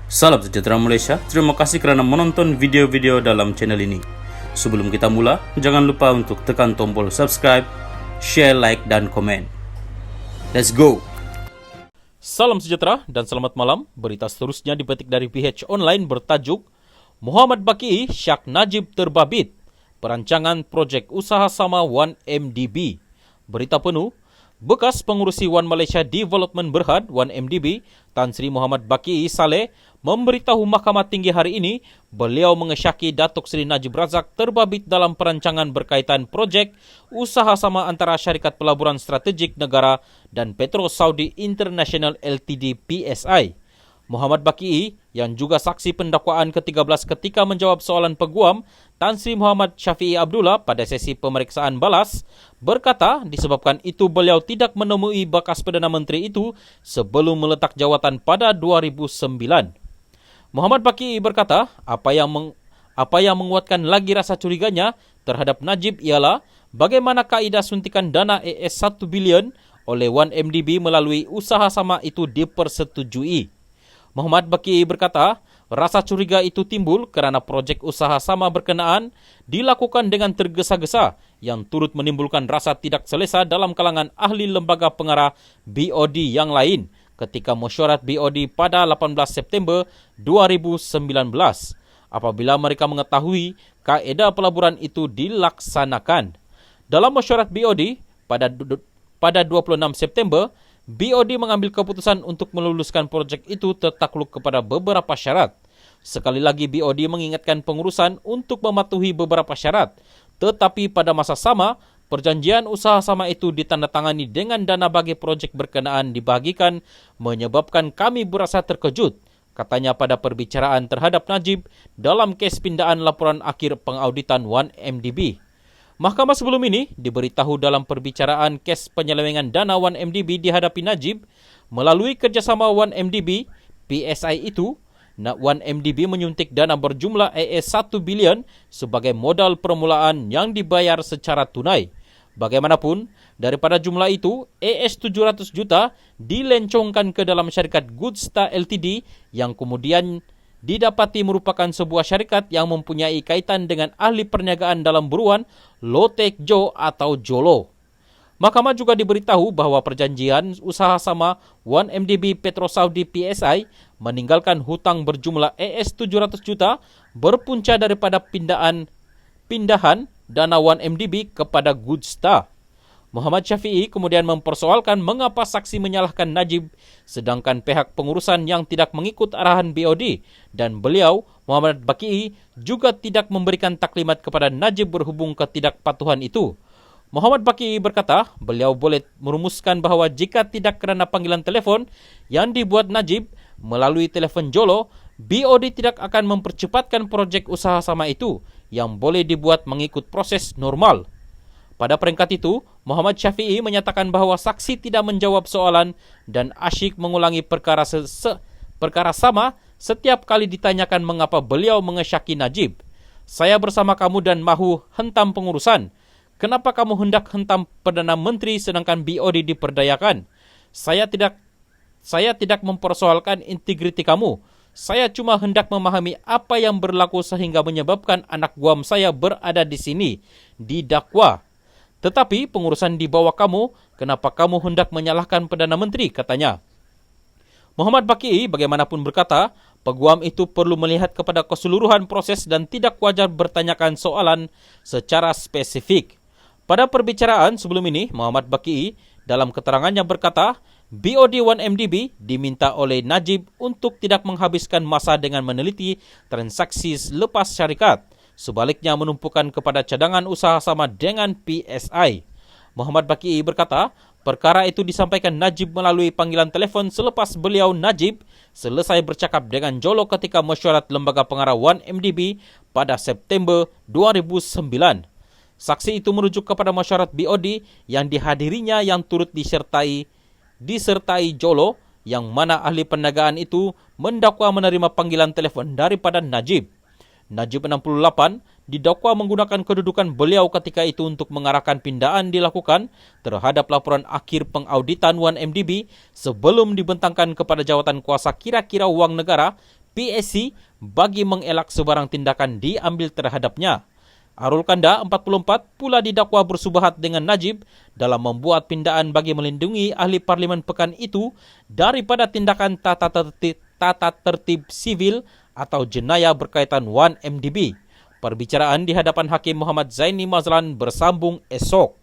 Salam sejahtera Malaysia, terima kasih kerana menonton video-video dalam channel ini. Sebelum kita mula, jangan lupa untuk tekan tombol subscribe, share, like dan komen. Let's go! Salam sejahtera dan selamat malam. Berita seterusnya dipetik dari PH Online bertajuk Muhammad Baki syak Najib terbabit, perancangan projek usaha sama 1MDB. Berita penuh, bekas pengurusi One Malaysia Development Berhad 1MDB, Tan Sri Muhammad Baki Saleh memberitahu Mahkamah Tinggi hari ini beliau mengesyaki Datuk Seri Najib Razak terbabit dalam perancangan berkaitan projek usaha sama antara Syarikat Pelaburan Strategik Negara dan Petro Saudi International Ltd PSI. Muhammad Baki yang juga saksi pendakwaan ke-13 ketika menjawab soalan peguam Tan Sri Muhammad Syafiee Abdullah pada sesi pemeriksaan balas berkata disebabkan itu beliau tidak menemui bekas Perdana Menteri itu sebelum meletak jawatan pada 2009. Muhammad Baki berkata apa yang menguatkan lagi rasa curiganya terhadap Najib ialah bagaimana kaedah suntikan dana AS 1 bilion oleh 1MDB melalui usaha sama itu dipersetujui. Muhammad Baki berkata, rasa curiga itu timbul kerana projek usaha sama berkenaan dilakukan dengan tergesa-gesa yang turut menimbulkan rasa tidak selesa dalam kalangan ahli lembaga pengarah BOD yang lain ketika mesyuarat BOD pada 18 September 2019 apabila mereka mengetahui kaedah pelaburan itu dilaksanakan. Dalam mesyuarat BOD pada 26 September, BOD mengambil keputusan untuk meluluskan projek itu tertakluk kepada beberapa syarat. Sekali lagi BOD mengingatkan pengurusan untuk mematuhi beberapa syarat. Tetapi pada masa sama, perjanjian usaha sama itu ditandatangani dengan dana bagi projek berkenaan dibahagikan menyebabkan kami berasa terkejut, katanya pada perbicaraan terhadap Najib dalam kes pindaan laporan akhir pengauditan 1MDB. Mahkamah sebelum ini diberitahu dalam perbicaraan kes penyelewengan dana 1MDB dihadapi Najib melalui kerjasama 1MDB, PSI itu, 1MDB menyuntik dana berjumlah AS 1 bilion sebagai modal permulaan yang dibayar secara tunai. Bagaimanapun, daripada jumlah itu, AS 700 juta dilencongkan ke dalam syarikat Goodstar Ltd yang kemudian didapati merupakan sebuah syarikat yang mempunyai kaitan dengan ahli perniagaan dalam buruan Lotek Jo atau Jolo. Mahkamah juga diberitahu bahawa perjanjian usaha sama 1MDB Petro Saudi PSI meninggalkan hutang berjumlah AS 700 juta berpunca daripada pindahan dana 1MDB kepada Goodstar. Muhammad Syafiee kemudian mempersoalkan mengapa saksi menyalahkan Najib sedangkan pihak pengurusan yang tidak mengikut arahan BOD dan beliau, Muhammad Baki, juga tidak memberikan taklimat kepada Najib berhubung ketidakpatuhan itu. Muhammad Baki berkata beliau boleh merumuskan bahawa jika tidak kerana panggilan telefon yang dibuat Najib melalui telefon Jolo, BOD tidak akan mempercepatkan projek usaha sama itu yang boleh dibuat mengikut proses normal. Pada peringkat itu, Muhammad Syafiee menyatakan bahawa saksi tidak menjawab soalan dan asyik mengulangi perkara sama setiap kali ditanyakan mengapa beliau mengesyaki Najib. Saya bersama kamu dan mahu hentam pengurusan. Kenapa kamu hendak hentam Perdana Menteri sedangkan BOD diperdayakan? Saya tidak mempersoalkan integriti kamu. Saya cuma hendak memahami apa yang berlaku sehingga menyebabkan anak guam saya berada di sini, didakwa. Tetapi pengurusan di bawah kamu, kenapa kamu hendak menyalahkan Perdana Menteri, katanya. Muhammad Baki bagaimanapun berkata, peguam itu perlu melihat kepada keseluruhan proses dan tidak wajar bertanyakan soalan secara spesifik. Pada perbicaraan sebelum ini, Muhammad Baki dalam keterangannya berkata, BOD 1MDB diminta oleh Najib untuk tidak menghabiskan masa dengan meneliti transaksi lepas syarikat. Sebaliknya menumpukan kepada cadangan usaha sama dengan PSI. Muhammad Baki berkata, perkara itu disampaikan Najib melalui panggilan telefon selepas beliau Najib selesai bercakap dengan Jolo ketika mesyuarat lembaga pengarah 1MDB pada September 2009. Saksi itu merujuk kepada mesyuarat BOD yang dihadirinya yang turut disertai Jolo yang mana ahli perniagaan itu mendakwa menerima panggilan telefon daripada Najib. Najib 68 didakwa menggunakan kedudukan beliau ketika itu untuk mengarahkan pindaan dilakukan terhadap laporan akhir pengauditan 1MDB sebelum dibentangkan kepada jawatan kuasa kira-kira wang negara PSC bagi mengelak sebarang tindakan diambil terhadapnya. Arul Kanda, 44, pula didakwa bersubahat dengan Najib dalam membuat pindaan bagi melindungi ahli parlimen pekan itu daripada tindakan tata tertib sivil atau jenayah berkaitan 1MDB. Perbicaraan di hadapan Hakim Muhammad Zaini Mazlan bersambung esok.